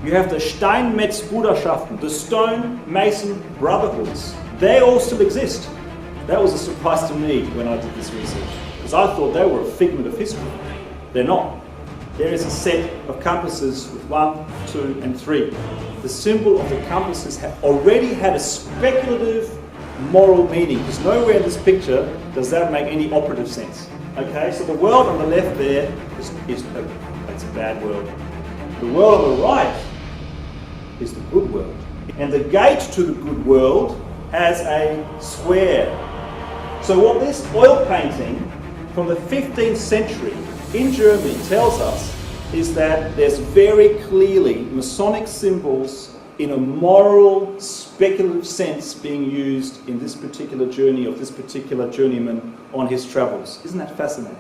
You have the Steinmetzbruderschaften, the stonemason brotherhoods. They all still exist. That was a surprise to me when I did this research, because I thought they were a figment of history. They're not. There is a set of compasses with 1, 2, and 3. The symbol of the compasses already had a speculative moral meaning, because nowhere in this picture does that make any operative sense. Okay, so the world on the left there is that's a bad world. The world on the right is the good world. And the gate to the good world has a square. So what this oil painting from the 15th century in Germany tells us is that there's very clearly Masonic symbols in a moral, speculative sense being used in this particular journey of this particular journeyman on his travels. Isn't that fascinating?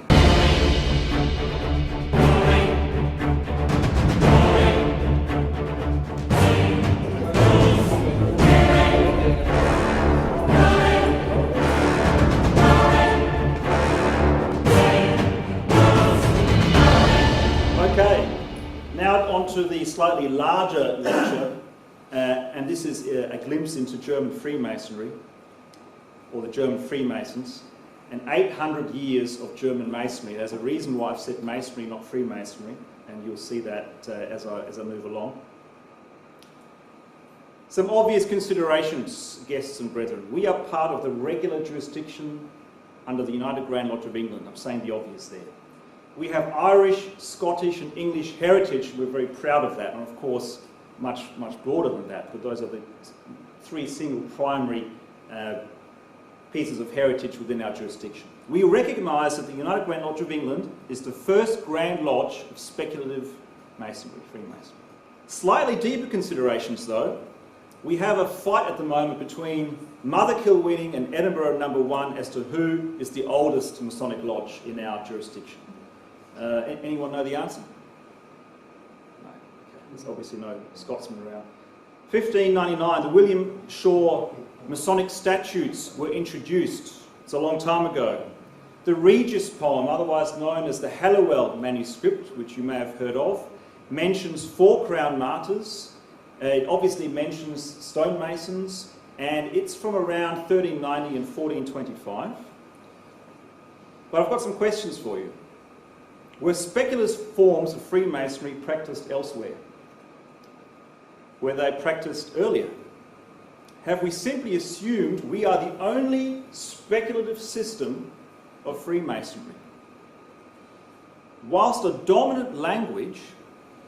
To the slightly larger lecture, and this is a glimpse into German Freemasonry, or the German Freemasons, and 800 years of German Masonry. There's a reason why I've said Masonry, not Freemasonry, and you'll see that as I move along. Some obvious considerations, guests and brethren. We are part of the regular jurisdiction under the United Grand Lodge of England. I'm saying the obvious there. We have Irish, Scottish and English heritage. We're very proud of that, and of course much broader than that, but those are the 3 single primary pieces of heritage within our jurisdiction. We recognise that the United Grand Lodge of England is the first Grand Lodge of speculative Masonry, Freemasonry. Slightly deeper considerations though. We have a fight at the moment between Mother Kilwinning and Edinburgh No. 1 as to who is the oldest Masonic lodge in our jurisdiction. Anyone know the answer? No. Okay. There's obviously no Scotsman around. 1599, the William Shaw Masonic Statutes were introduced. It's a long time ago. The Regis poem, otherwise known as the Halliwell manuscript, which you may have heard of, mentions 4 crown martyrs. It obviously mentions stonemasons, and it's from around 1390 and 1425. But I've got some questions for you. Were speculative forms of Freemasonry practiced elsewhere? Were they practiced earlier? Have we simply assumed we are the only speculative system of Freemasonry? Whilst a dominant language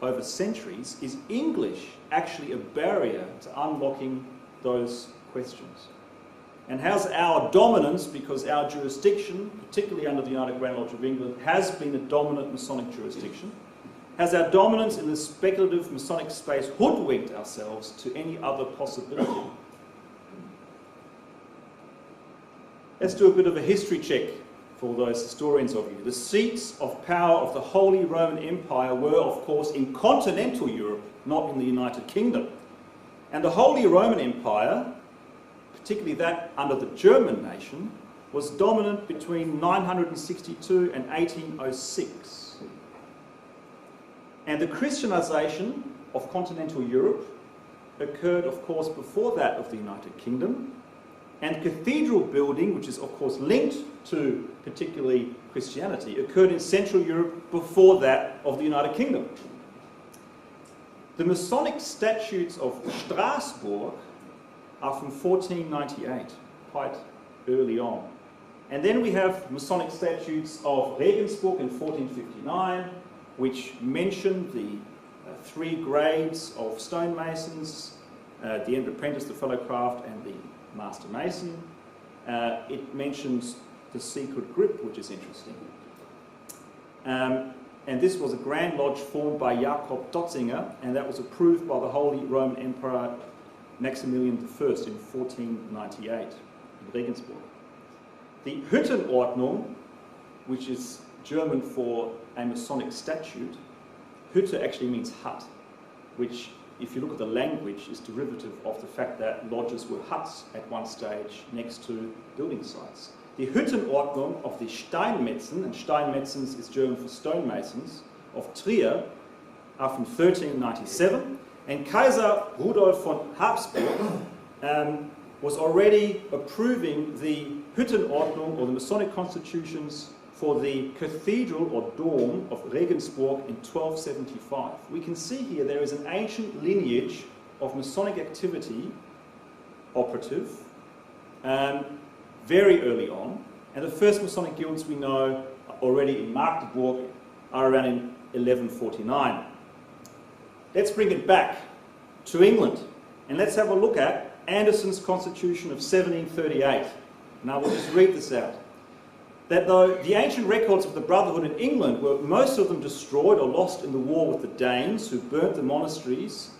over centuries, is English actually a barrier to unlocking those questions? And how's our dominance, because our jurisdiction, particularly under the United Grand Lodge of England, has been a dominant Masonic jurisdiction, has our dominance in the speculative Masonic space hoodwinked ourselves to any other possibility? Let's do a bit of a history check for those historians of you. The seats of power of the Holy Roman Empire were, of course, in continental Europe, not in the United Kingdom. And the Holy Roman Empire, particularly that under the German nation, was dominant between 962 and 1806. And the Christianization of continental Europe occurred, of course, before that of the United Kingdom. And cathedral building, which is, of course, linked to particularly Christianity, occurred in Central Europe before that of the United Kingdom. The Masonic Statutes of Strasbourg are from 1498, quite early on. And then we have Masonic Statutes of Regensburg in 1459, which mention the 3 grades of stonemasons, the apprentice, the fellow craft, and the master mason. It mentions the secret grip, which is interesting. And this was a Grand Lodge formed by Jakob Dotzinger, and that was approved by the Holy Roman Emperor Maximilian I in 1498 in Regensburg. The Hüttenordnung, which is German for a Masonic statute, Hütte actually means hut, which, if you look at the language, is derivative of the fact that lodges were huts at one stage next to building sites. The Hüttenordnung of the Steinmetzen, and Steinmetzens is German for stonemasons, of Trier, are from 1397, And Kaiser Rudolf von Habsburg was already approving the Hüttenordnung, or the Masonic constitutions, for the cathedral or dome of Regensburg in 1275. We can see here there is an ancient lineage of Masonic activity, operative, very early on. And the first Masonic guilds we know already in Magdeburg are around in 1149. Let's bring it back to England and let's have a look at Anderson's Constitution of 1738. Now we'll just read this out. That though the ancient records of the Brotherhood in England were most of them destroyed or lost in the war with the Danes who burnt the monasteries,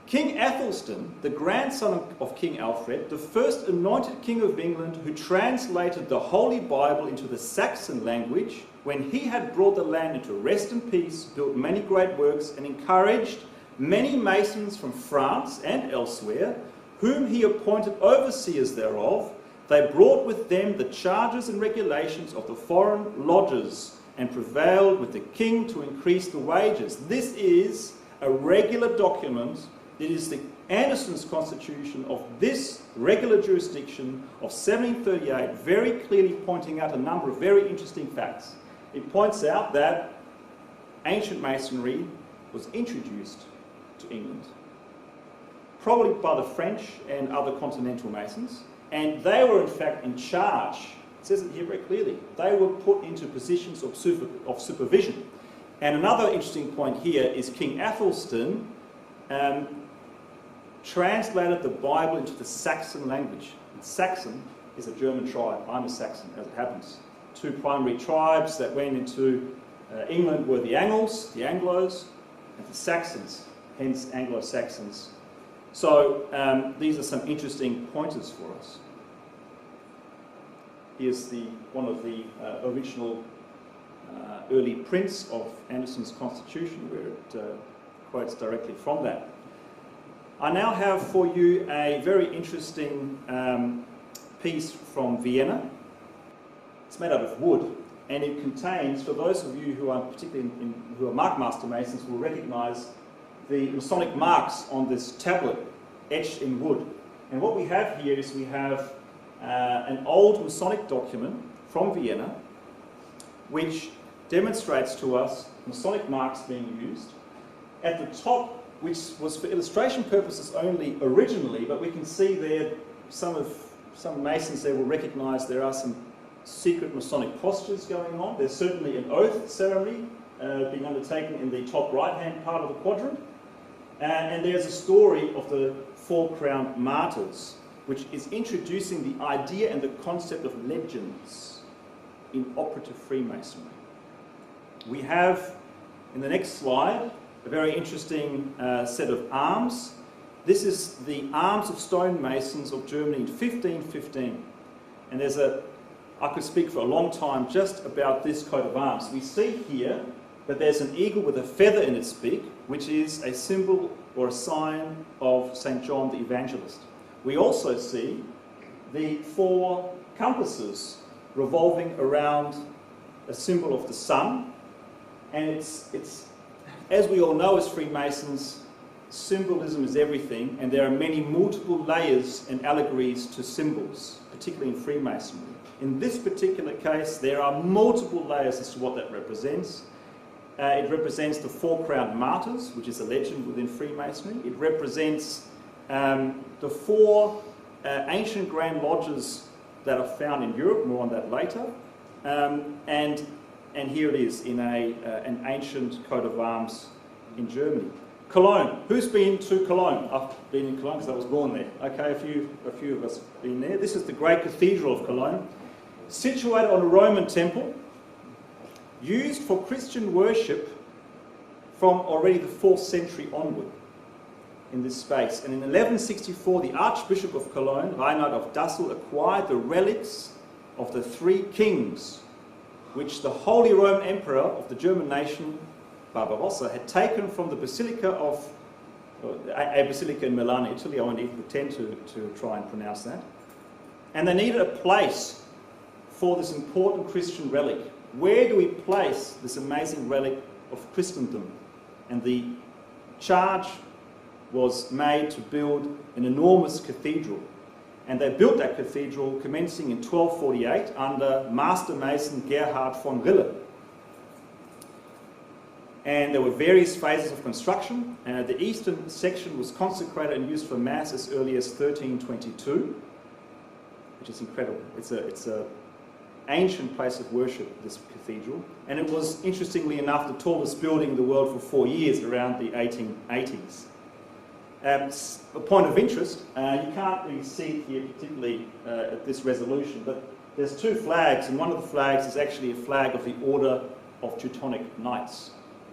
King Athelstan, the grandson of King Alfred, the first anointed king of England who translated the Holy Bible into the Saxon language, when he had brought the land into rest and peace, built many great works and encouraged many Masons from France and elsewhere, whom he appointed overseers thereof. They brought with them the charges and regulations of the foreign lodges and prevailed with the king to increase the wages. This is a regular document. It is the Anderson's Constitution of this regular jurisdiction of 1738, very clearly pointing out a number of very interesting facts. It points out that ancient Masonry was introduced to England, probably by the French and other continental Masons, and they were in fact in charge. It says it here very clearly. They were put into positions of supervision. And another interesting point here is King Athelstan translated the Bible into the Saxon language. And Saxon is a German tribe. I'm a Saxon, as it happens. Two primary tribes that went into England were the Angles, the Anglos, and the Saxons, hence Anglo-Saxons. So these are some interesting pointers for us. Here's one of the original early prints of Anderson's Constitution, where it quotes directly from that. I now have for you a very interesting piece from Vienna. It's made out of wood, and it contains, for those of you who are particularly who are markmaster Masons, will recognise the Masonic marks on this tablet etched in wood. And what we have here is we have an old Masonic document from Vienna which demonstrates to us Masonic marks being used. At the top, which was for illustration purposes only originally, but we can see there some Masons there will recognise there are some secret Masonic postures going on. There's certainly an oath ceremony being undertaken in the top right-hand part of the quadrant. And there's a story of the four-crowned martyrs, which is introducing the idea and the concept of legends in operative Freemasonry. We have, in the next slide, a very interesting set of arms. This is the arms of stonemasons of Germany in 1515. And I could speak for a long time just about this coat of arms. We see here that there's an eagle with a feather in its beak, which is a symbol or a sign of St. John the Evangelist. We also see the four compasses revolving around a symbol of the sun. And it's as we all know as Freemasons, symbolism is everything, and there are many multiple layers and allegories to symbols, particularly in Freemasonry. In this particular case, there are multiple layers as to what that represents. It represents the four-crowned martyrs, which is a legend within Freemasonry. It represents the four ancient Grand Lodges that are found in Europe, more on that later. And here it is in an ancient coat of arms in Germany. Cologne. Who's been to Cologne? I've been in Cologne because I was born there. Okay, a few of us have been there. This is the great Cathedral of Cologne, situated on a Roman temple, used for Christian worship from already the 4th century onward in this space. And in 1164, the Archbishop of Cologne, Reinhard of Dassel, acquired the relics of the three kings which the Holy Roman Emperor of the German nation, Barbarossa, had taken from the Basilica of, a basilica in Milan, Italy. I won't even pretend to try and pronounce that. And they needed a place for this important Christian relic. Where do we place this amazing relic of Christendom and the charge was made to build an enormous cathedral. And they built that cathedral commencing in 1248 under Master Mason Gerhard von Rille. And there were various phases of construction. The eastern section was consecrated and used for Mass as early as 1322, which is incredible. It's an ancient place of worship, this cathedral. And it was, interestingly enough, the tallest building in the world for 4 years around the 1880s. A point of interest, you can't really see it here particularly at this resolution, but there's two flags, and one of the flags is actually a flag of the Order of Teutonic Knights.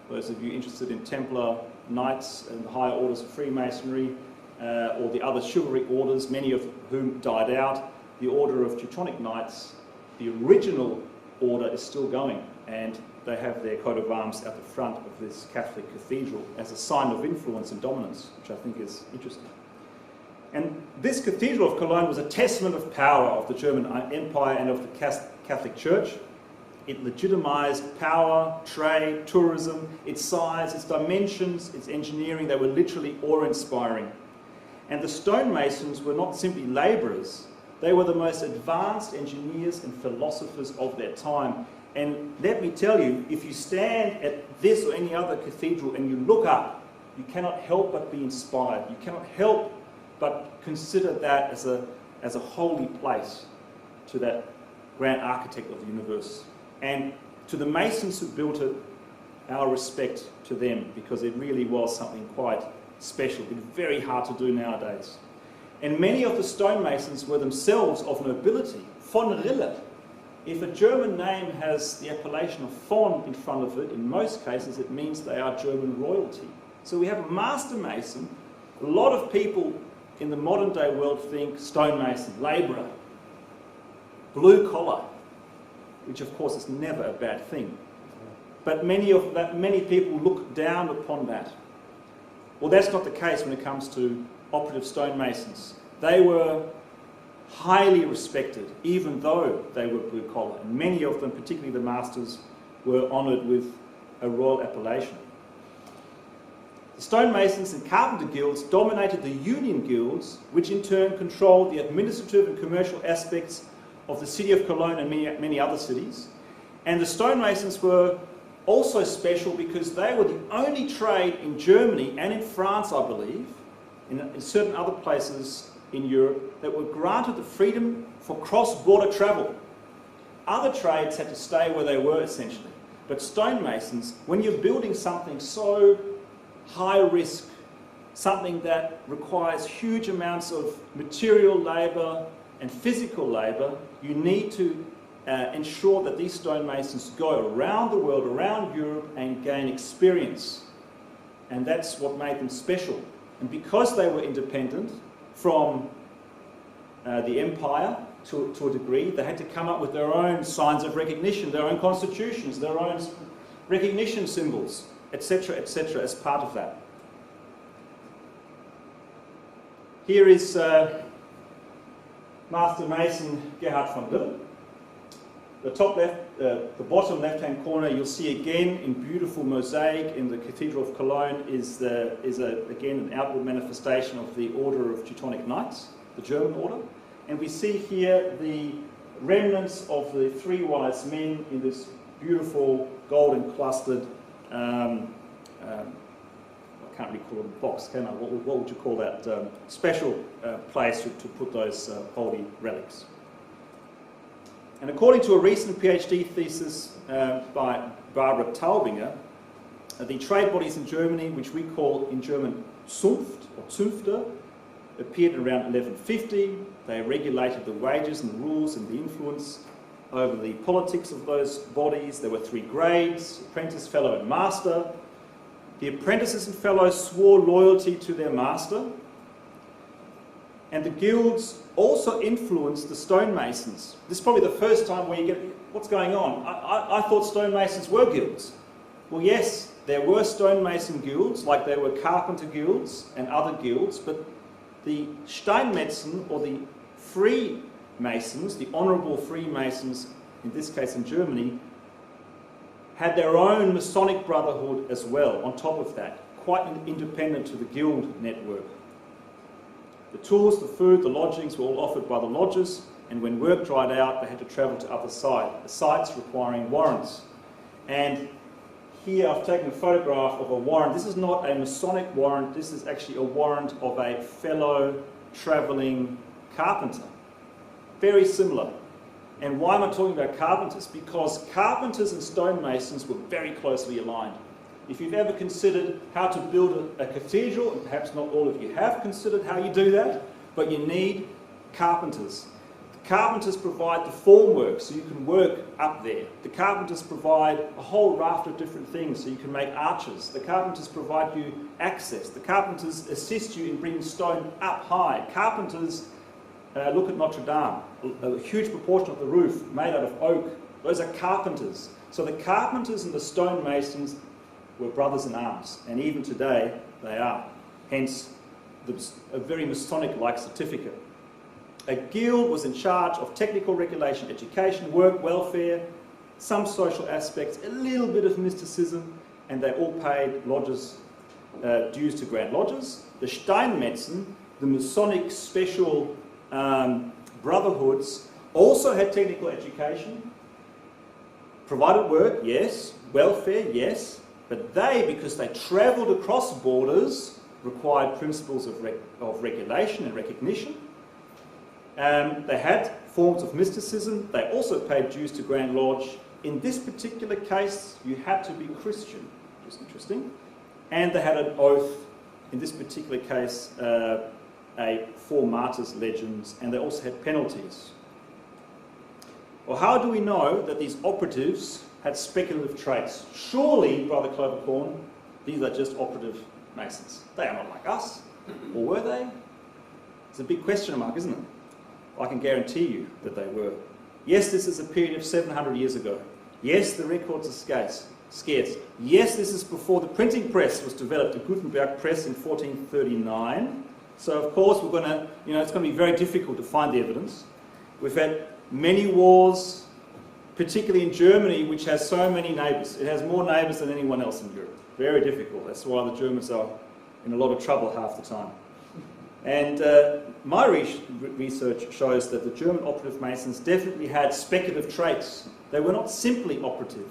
Those of you interested in Templar Knights and the higher orders of Freemasonry, or the other chivalric orders, many of whom died out, the Order of Teutonic Knights, the original order is still going, and they have their coat of arms at the front of this Catholic cathedral as a sign of influence and dominance, which I think is interesting. And this Cathedral of Cologne was a testament of power of the German Empire and of the Catholic Church. It legitimized power, trade, tourism, its size, its dimensions, its engineering. They were literally awe-inspiring. And the stonemasons were not simply labourers. They were the most advanced engineers and philosophers of their time. And let me tell you, if you stand at this or any other cathedral and you look up, you cannot help but be inspired. You cannot help but consider that as a holy place to that grand architect of the universe. And to the masons who built it, our respect to them, because it really was something quite special, but very hard to do nowadays. And many of the stonemasons were themselves of nobility. Von Rille. If a German name has the appellation of von in front of it, in most cases it means they are German royalty. So we have a master mason. A lot of people in the modern day world think stonemason, labourer, blue collar, which of course is never a bad thing. But many people look down upon that. Well, that's not the case when it comes to operative stonemasons. They were highly respected, even though they were blue collar. And many of them, particularly the masters, were honoured with a royal appellation. The stonemasons and carpenter guilds dominated the union guilds, which in turn controlled the administrative and commercial aspects of the city of Cologne and many other cities. And the stonemasons were also special because they were the only trade in Germany and in France, I believe, in certain other places in Europe, that were granted the freedom for cross-border travel. Other trades had to stay where they were, essentially. But stonemasons, when you're building something so high risk, something that requires huge amounts of material labour and physical labour, you need to ensure that these stonemasons go around the world, around Europe, and gain experience. And that's what made them special. And because they were independent from the empire to a degree, they had to come up with their own signs of recognition, their own constitutions, their own recognition symbols, etc., as part of that. Here is Master Mason Gerhard von Rille. The top left, the bottom left-hand corner, you'll see again in beautiful mosaic in the Cathedral of Cologne is again an outward manifestation of the Order of Teutonic Knights, the German order. And we see here the remnants of the three wise men in this beautiful golden clustered, I can't really call it a box, can I? What would you call that? Special place to put those holy relics. And according to a recent PhD thesis by Barbara Taubinger, the trade bodies in Germany, which we call in German Zunft or Zünfte, appeared around 1150. They regulated the wages and the rules and the influence over the politics of those bodies. There were three grades: apprentice, fellow, and master. The apprentices and fellows swore loyalty to their master. And the guilds also influenced the stonemasons. This is probably the first time where you get, what's going on? I thought stonemasons were guilds. Well, yes, there were stonemason guilds, like there were carpenter guilds and other guilds, but the Steinmetzen, or the Freemasons, the honourable Freemasons, in this case in Germany, had their own Masonic brotherhood as well, on top of that, quite independent to the guild network. The tools, the food, the lodgings were all offered by the lodges, and when work dried out, they had to travel to other sites requiring warrants. And here I've taken a photograph of a warrant. This is not a Masonic warrant, this is actually a warrant of a fellow travelling carpenter. Very similar. And why am I talking about carpenters? Because carpenters and stonemasons were very closely aligned. If you've ever considered how to build a cathedral, and perhaps not all of you have considered how you do that, but you need carpenters. The carpenters provide the formwork so you can work up there. The carpenters provide a whole raft of different things so you can make arches. The carpenters provide you access. The carpenters assist you in bringing stone up high. Carpenters, look at Notre Dame, a huge proportion of the roof made out of oak. Those are carpenters. So the carpenters and the stonemasons were brothers in arms, and even today they are. Hence, a very Masonic-like certificate. A guild was in charge of technical regulation, education, work, welfare, some social aspects, a little bit of mysticism, and they all paid lodges, dues to grand lodges. The Steinmetzen, the Masonic special brotherhoods, also had technical education, provided work, yes, welfare, yes, but they, because they travelled across borders, required principles of regulation and recognition. They had forms of mysticism. They also paid dues to Grand Lodge. In this particular case, you had to be Christian, which is interesting. And they had an oath, in this particular case, 4 martyrs legends, and they also had penalties. Well, how do we know that these operatives had speculative traits? Surely, Brother Klovekorn, these are just operative Masons. They are not like us. Or were they? It's a big question mark, isn't it? I can guarantee you that they were. Yes, this is a period of 700 years ago. Yes, the records are scarce. Yes, this is before the printing press was developed, the Gutenberg press in 1439. So, of course, we're going to, it's going to be very difficult to find the evidence. We've had many wars, particularly in Germany, which has so many neighbours. It has more neighbours than anyone else in Europe. Very difficult. That's why the Germans are in a lot of trouble half the time. And my research shows that the German operative Masons definitely had speculative traits. They were not simply operative.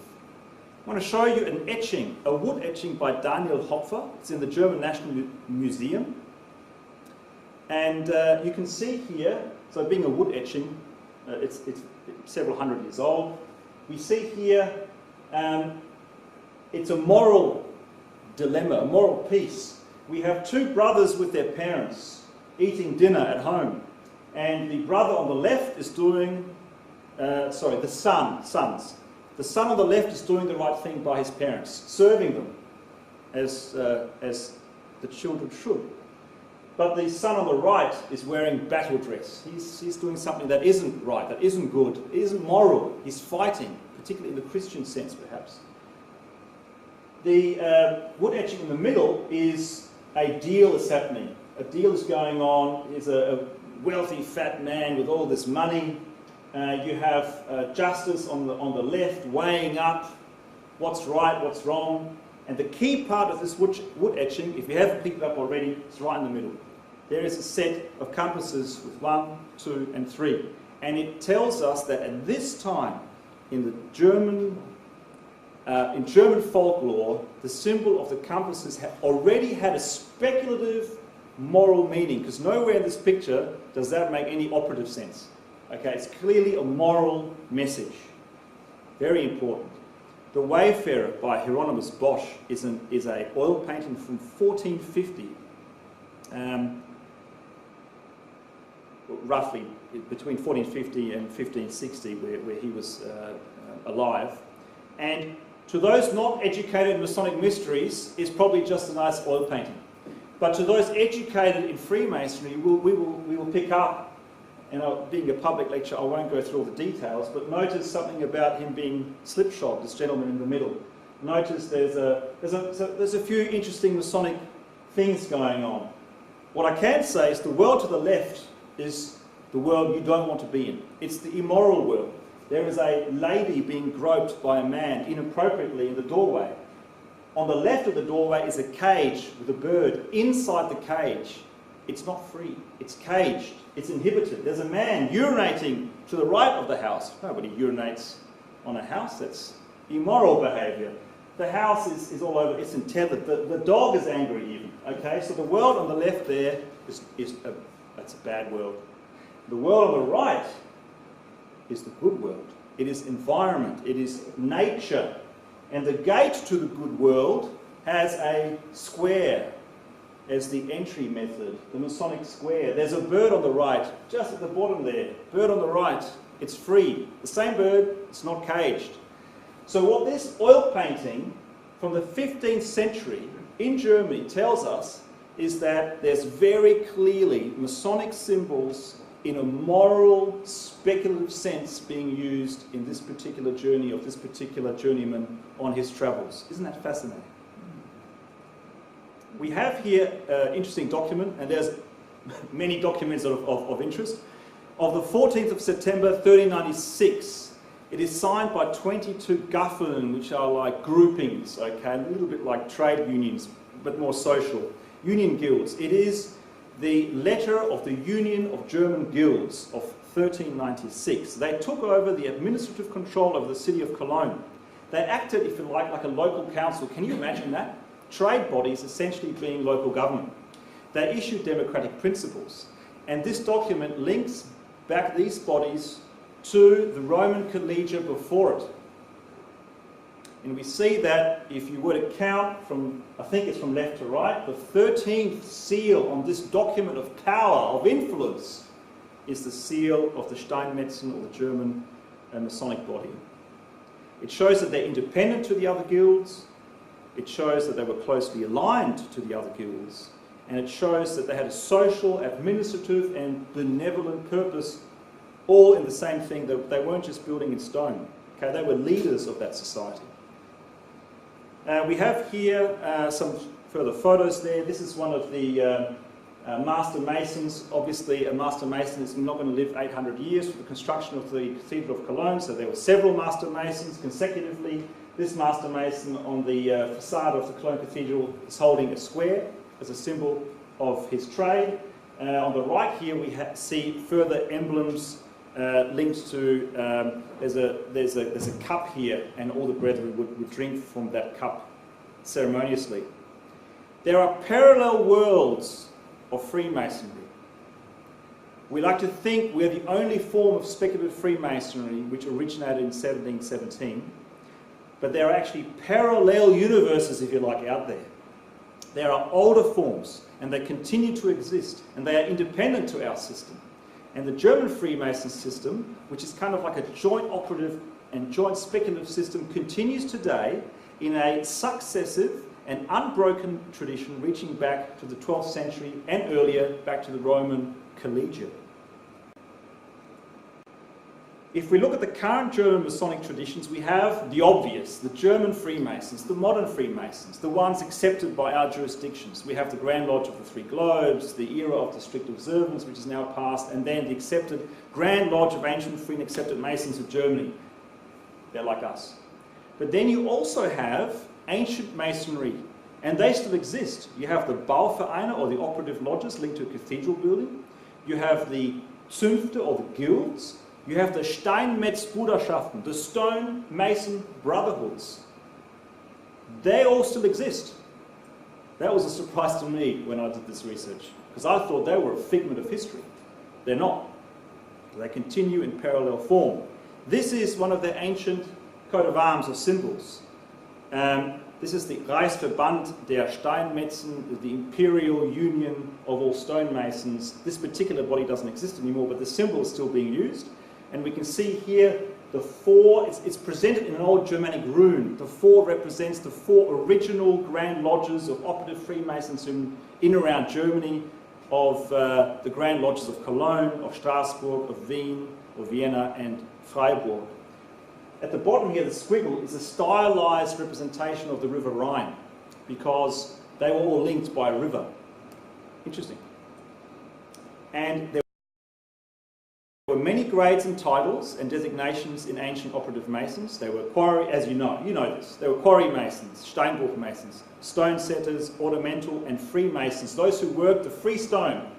I want to show you an etching, a wood etching by Daniel Hopfer. It's in the German National Museum. And you can see here, so being a wood etching, it's several hundred years old. We see here, it's a moral dilemma, a moral piece. We have 2 brothers with their parents eating dinner at home. And the brother on the left is doing, the sons. The son on the left is doing the right thing by his parents, serving them as the children should. But the son on the right is wearing battle dress. He's doing something that isn't right, that isn't good, isn't moral. He's fighting, particularly in the Christian sense perhaps. The wood etching in the middle is a deal is happening. A deal is going on. He's a wealthy fat man with all this money. You have justice on the left weighing up what's right, what's wrong. And the key part of this wood etching, if you haven't picked it up already, it's right in the middle. There is a set of compasses with 1, 2, and 3. And it tells us that at this time, in German folklore, the symbol of the compasses already had a speculative moral meaning, because nowhere in this picture does that make any operative sense. Okay, it's clearly a moral message. Very important. The Wayfarer by Hieronymus Bosch is an oil painting from 1450, roughly between 1450 and 1560, where he was alive. And to those not educated in Masonic mysteries, is probably just a nice oil painting. But to those educated in Freemasonry, we will pick up, and being a public lecture, I won't go through all the details, but notice something about him being slipshod, this gentleman in the middle. Notice there's a few interesting Masonic things going on. What I can say is the world to the left is the world you don't want to be in. It's the immoral world. There is a lady being groped by a man inappropriately in the doorway. On the left of the doorway is a cage with a bird. Inside the cage, it's not free. It's caged. It's inhibited. There's a man urinating to the right of the house. Nobody urinates on a house. That's immoral behaviour. The house is all over. It's untethered. The dog is angry even. Okay, so the world on the left there that's a bad world. The world on the right is the good world. It is environment. It is nature. And the gate to the good world has a square as the entry method, the Masonic square. There's a bird on the right, just at the bottom there. Bird on the right, it's free. The same bird, it's not caged. So what this oil painting from the 15th century in Germany tells us is that there's very clearly Masonic symbols in a moral, speculative sense being used in this particular journey of this particular journeyman on his travels. Isn't that fascinating? We have here an interesting document, and there's many documents of interest. Of the 14th of September 1396, it is signed by 22 Gaffen, which are like groupings, okay, a little bit like trade unions, but more social. Union guilds. It is the letter of the Union of German Guilds of 1396. They took over the administrative control of the city of Cologne. They acted, if you like a local council. Can you imagine that? Trade bodies essentially being local government. They issued democratic principles. And this document links back these bodies to the Roman collegia before it. And we see that if you were to count from, I think it's from left to right, the 13th seal on this document of power, of influence, is the seal of the Steinmetzen, or the German Masonic body. It shows that they're independent to the other guilds. It shows that they were closely aligned to the other guilds. And it shows that they had a social, administrative, and benevolent purpose, all in the same thing. They weren't just building in stone. Okay, they were leaders of that society. We have here some further photos there. This is one of the Master Masons. Obviously, a Master Mason is not going to live 800 years for the construction of the Cathedral of Cologne, so there were several Master Masons consecutively. This Master Mason on the facade of the Cologne Cathedral is holding a square as a symbol of his trade. On the right here we see further emblems linked to, there's a cup here, and all the brethren would drink from that cup ceremoniously. There are parallel worlds of Freemasonry. We like to think we're the only form of speculative Freemasonry which originated in 1717, but there are actually parallel universes, if you like, out there. There are older forms, and they continue to exist, and they are independent to our system. And the German Freemason system, which is kind of like a joint operative and joint speculative system, continues today in a successive and unbroken tradition reaching back to the 12th century and earlier, back to the Roman collegia. If we look at the current German Masonic traditions, we have the obvious, the German Freemasons, the modern Freemasons, the ones accepted by our jurisdictions. We have the Grand Lodge of the Three Globes, the era of the strict observance, which is now past, and then the accepted Grand Lodge of Ancient Free and Accepted Masons of Germany. They're like us. But then you also have ancient Masonry, and they still exist. You have the Bauvereine, or the operative lodges linked to a cathedral building. You have the Zünfte, or the guilds. You have the Steinmetz-Bruderschaften, the stone mason brotherhoods. They all still exist. That was a surprise to me when I did this research, because I thought they were a figment of history. They're not. They continue in parallel form. This is one of the ancient coat of arms or symbols. This is the Reichsverband der Steinmetzen, the Imperial Union of all stonemasons. This particular body doesn't exist anymore, but the symbol is still being used. And we can see here the four, it's presented in an old Germanic rune. The four represents the four original Grand Lodges of operative Freemasons in and around Germany, of the Grand Lodges of Cologne, of Strasbourg, of Wien, of Vienna, and Freiburg. At the bottom here, the squiggle is a stylized representation of the River Rhine, because they were all linked by a river. Interesting. And there were many grades and titles and designations in ancient operative masons. They were quarry, as you know this. They were quarry masons, Steinbruch masons, stone setters, ornamental and Freemasons, those who worked the free stone.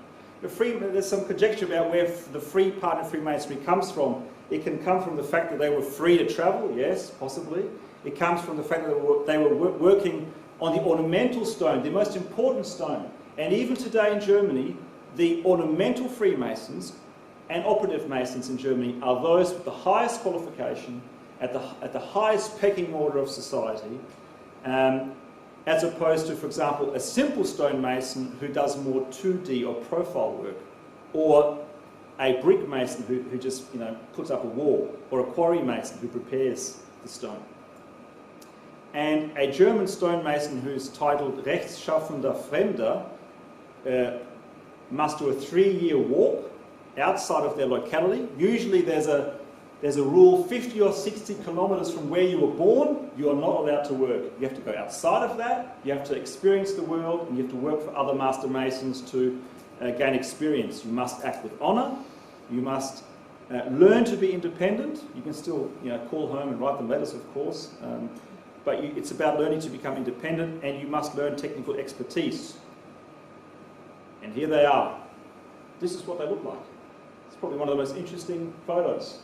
There's some conjecture about where the free part of Freemasonry comes from. It can come from the fact that they were free to travel, yes, possibly. It comes from the fact that they were working on the ornamental stone, the most important stone. And even today in Germany, the ornamental Freemasons and operative Masons in Germany are those with the highest qualification at the highest pecking order of society, as opposed to, for example, a simple stonemason who does more 2D or profile work, or a brick mason who just puts up a wall, or a quarry mason who prepares the stone. And a German stonemason who's titled Rechtschaffender Fremder must do a 3-year walk outside of their locality. Usually there's a rule 50 or 60 kilometers from where you were born, you are not allowed to work. You have to go outside of that, you have to experience the world, and you have to work for other master masons to gain experience. You must act with honour, you must learn to be independent. You can still call home and write them letters, of course, but it's about learning to become independent, and you must learn technical expertise. And here they are. This is what they look like. It's probably one of the most interesting photos.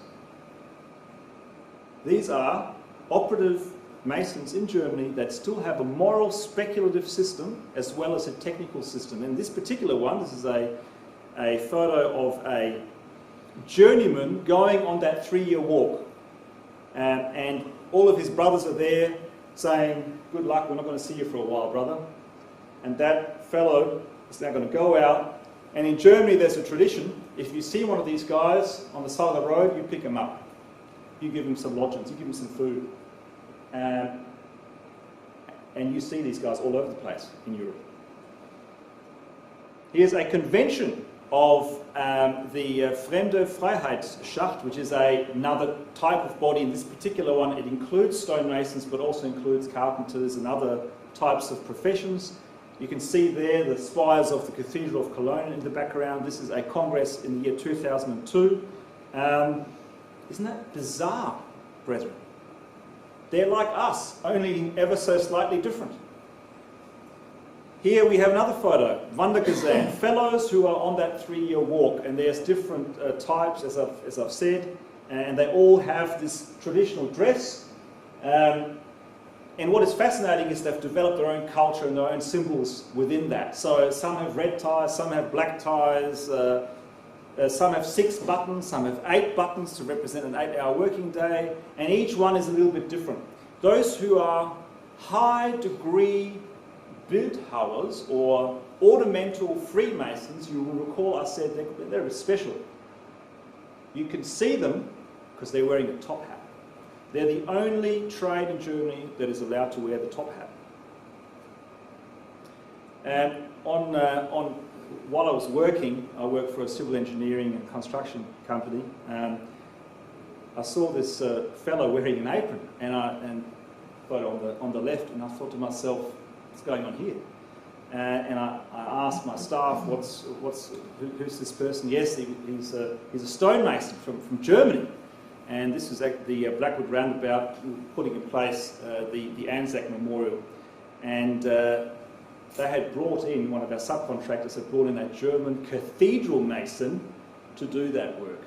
These are operative masons in Germany that still have a moral speculative system as well as a technical system. And this particular one, this is a photo of a journeyman going on that 3-year walk. And all of his brothers are there saying, "Good luck, we're not going to see you for a while, brother." And that fellow is now going to go out. And in Germany there's a tradition, if you see one of these guys on the side of the road, you pick him up. You give him some lodgings, you give him some food. And you see these guys all over the place in Europe. Here's a convention of the Fremde Freiheitsschacht, which is another type of body. In this particular one, it includes stonemasons, but also includes carpenters and other types of professions. You can see there the spires of the Cathedral of Cologne in the background. This is a congress in the year 2002. Isn't that bizarre, brethren? They're like us, only ever so slightly different. Here we have another photo, Wandergesellen, fellows who are on that 3-year walk, and there's different types, as I've said, and they all have this traditional dress. And what is fascinating is they've developed their own culture and their own symbols within that. So some have red ties, some have black ties, some have 6 buttons, some have 8 buttons to represent an 8-hour working day, and each one is a little bit different. Those who are high degree Bildhauers or ornamental Freemasons, you will recall I said they're special. You can see them because they're wearing a top hat. They're the only trade in Germany that is allowed to wear the top hat. And while I was working, I worked for a civil engineering and construction company. I saw this fellow wearing an apron, and photo on the left, and I thought to myself, what's going on here? And I asked my staff, who's this person? Yes, he's a stonemason from Germany. And this was at the Blackwood Roundabout, putting in place the Anzac Memorial. And they had brought in, one of our subcontractors had brought in a German cathedral mason to do that work.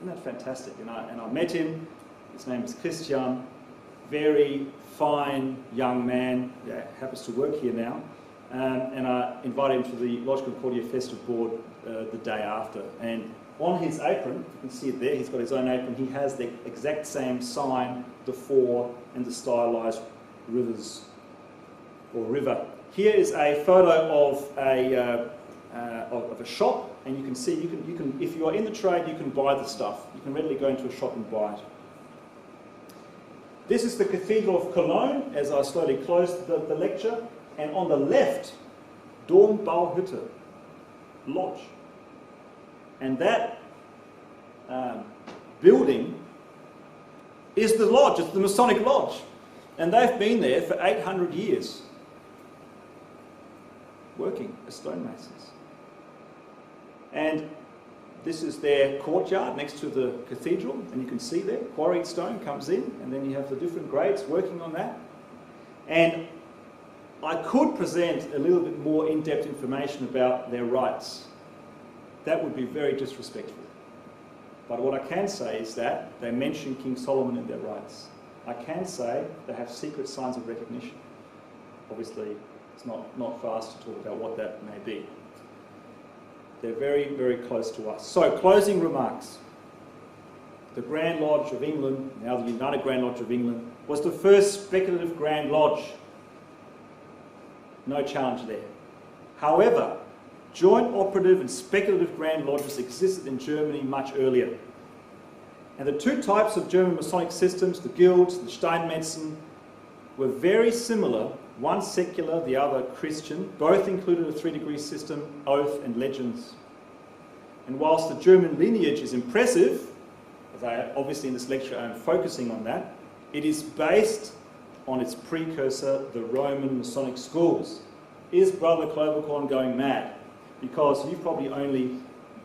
Isn't that fantastic? And I met him. His name is Christian. Very fine young man. Yeah, happens to work here now. And I invited him to the Lodge Concordia Festive Board the day after. And on his apron, you can see it there, he's got his own apron, he has the exact same sign, the 4 and the stylized rivers, or river. Here is a photo of a shop, and you can see, you can if you are in the trade, you can buy the stuff. You can readily go into a shop and buy it. This is the Cathedral of Cologne, as I slowly close the lecture, and on the left, Dombauhütte, lodge. And that building is the lodge, it's the Masonic lodge. And they've been there for 800 years, working as stonemasons. And This is their courtyard next to the cathedral, and you can see there, quarried stone comes in, and then you have the different grades working on that. And I could present a little bit more in-depth information about their rites. That would be very disrespectful. But what I can say is that they mention King Solomon in their rites. I can say they have secret signs of recognition. Obviously, it's not for us to talk about what that may be. They're very, very close to us. So, closing remarks. The Grand Lodge of England, now the United Grand Lodge of England, was the first speculative Grand Lodge. No challenge there. However, joint operative and speculative Grand Lodges existed in Germany much earlier. And the two types of German Masonic systems, the guilds, the Steinmetzen, were very similar, one secular, the other Christian. Both included a 3-degree system, oath and legends. And whilst the German lineage is impressive, as I obviously in this lecture I'm focusing on that, it is based on its precursor, the Roman Masonic schools. Is Brother Klovekorn going mad? Because you've probably only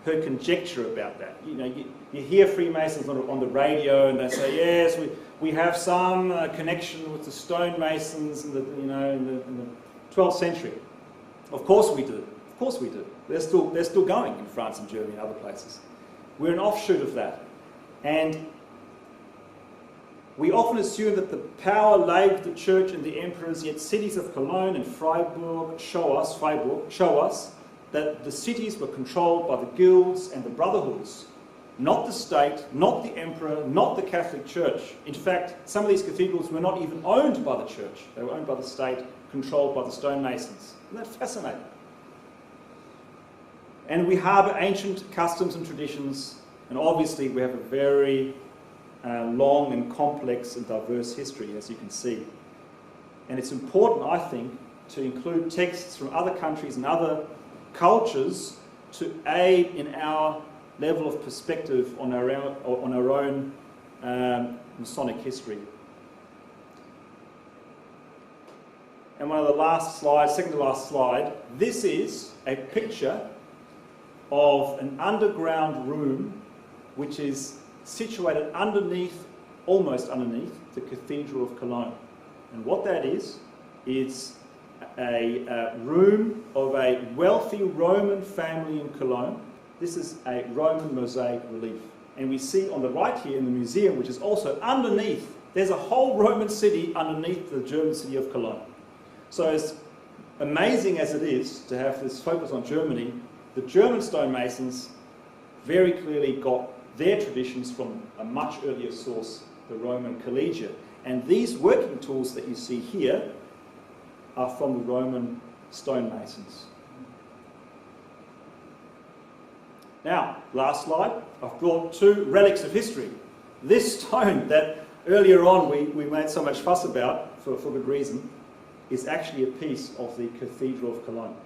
heard conjecture about that. You know, you hear Freemasons on the radio, and they say, yes, we have some connection with the stonemasons in the 12th century. Of course we do. Of course we do. They're still going in France and Germany and other places. We're an offshoot of that. And we often assume that the power lay with the church and the emperors, yet cities of Cologne and Freiburg show us that the cities were controlled by the guilds and the brotherhoods, not the state, not the emperor, not the Catholic Church. In fact, some of these cathedrals were not even owned by the church. They were owned by the state, controlled by the stonemasons. Isn't that fascinating? And we harbour ancient customs and traditions, and obviously we have a very long and complex and diverse history, as you can see. And it's important, I think, to include texts from other countries and other cultures to aid in our level of perspective on our own Masonic history. And one of the last slides, second to last slide, this is a picture of an underground room which is situated underneath, almost underneath, the Cathedral of Cologne. And what that is a room of a wealthy Roman family in Cologne. This is a Roman mosaic relief. And we see on the right here in the museum, which is also underneath, there's a whole Roman city underneath the German city of Cologne. So as amazing as it is to have this focus on Germany, the German stonemasons very clearly got their traditions from a much earlier source, the Roman collegiate. And these working tools that you see here are from the Roman stonemasons. Now, last slide, I've brought two relics of history. This stone that earlier on we made so much fuss about, for good reason, is actually a piece of the Cathedral of Cologne.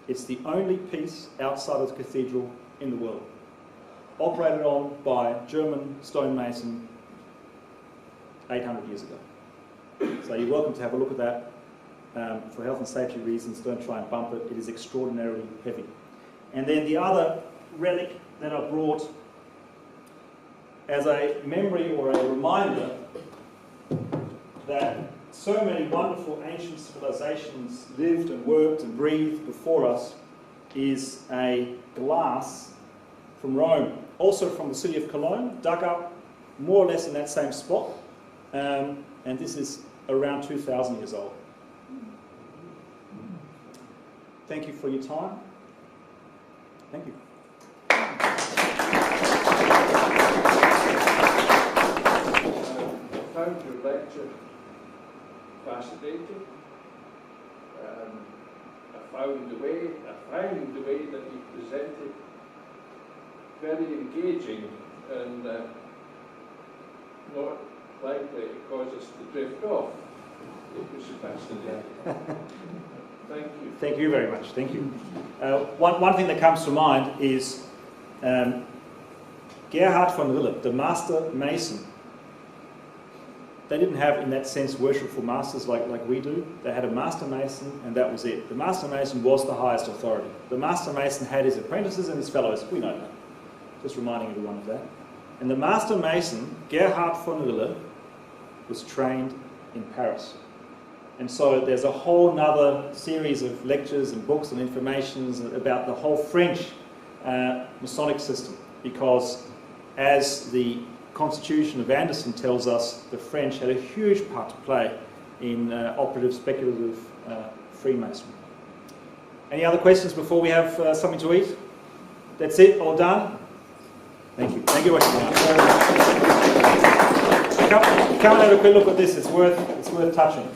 It's the only piece outside of the cathedral in the world, operated on by German stonemason 800 years ago. So you're welcome to have a look at that. For health and safety reasons, don't try and bump it. It is extraordinarily heavy. And then the other relic that I brought as a memory or a reminder that so many wonderful ancient civilizations lived and worked and breathed before us is a glass from Rome, also from the city of Cologne, dug up more or less in that same spot, and this is around 2,000 years old. Thank you for your time. Thank you. I found your lecture fascinating. I find the way that you presented very engaging and not likely to cause us to drift off. It was fascinating. Thank you. Thank you very much. Thank you. One thing that comes to mind is Gerhard von Rille, the master mason. They didn't have, in that sense, worshipful masters like we do. They had a master mason, and that was it. The master mason was the highest authority. The master mason had his apprentices and his fellows. We know that. just reminding everyone of that. And the Master Mason, Gerhard von Rille, was trained in Paris. And so there's a whole nother series of lectures and books and informations about the whole French Masonic system, because as the Constitution of Anderson tells us, the French had a huge part to play in operative, speculative Freemasonry. Any other questions before we have something to eat? That's it, all done? Thank you. Thank you very much. Come and have a quick look at this, it's worth touching.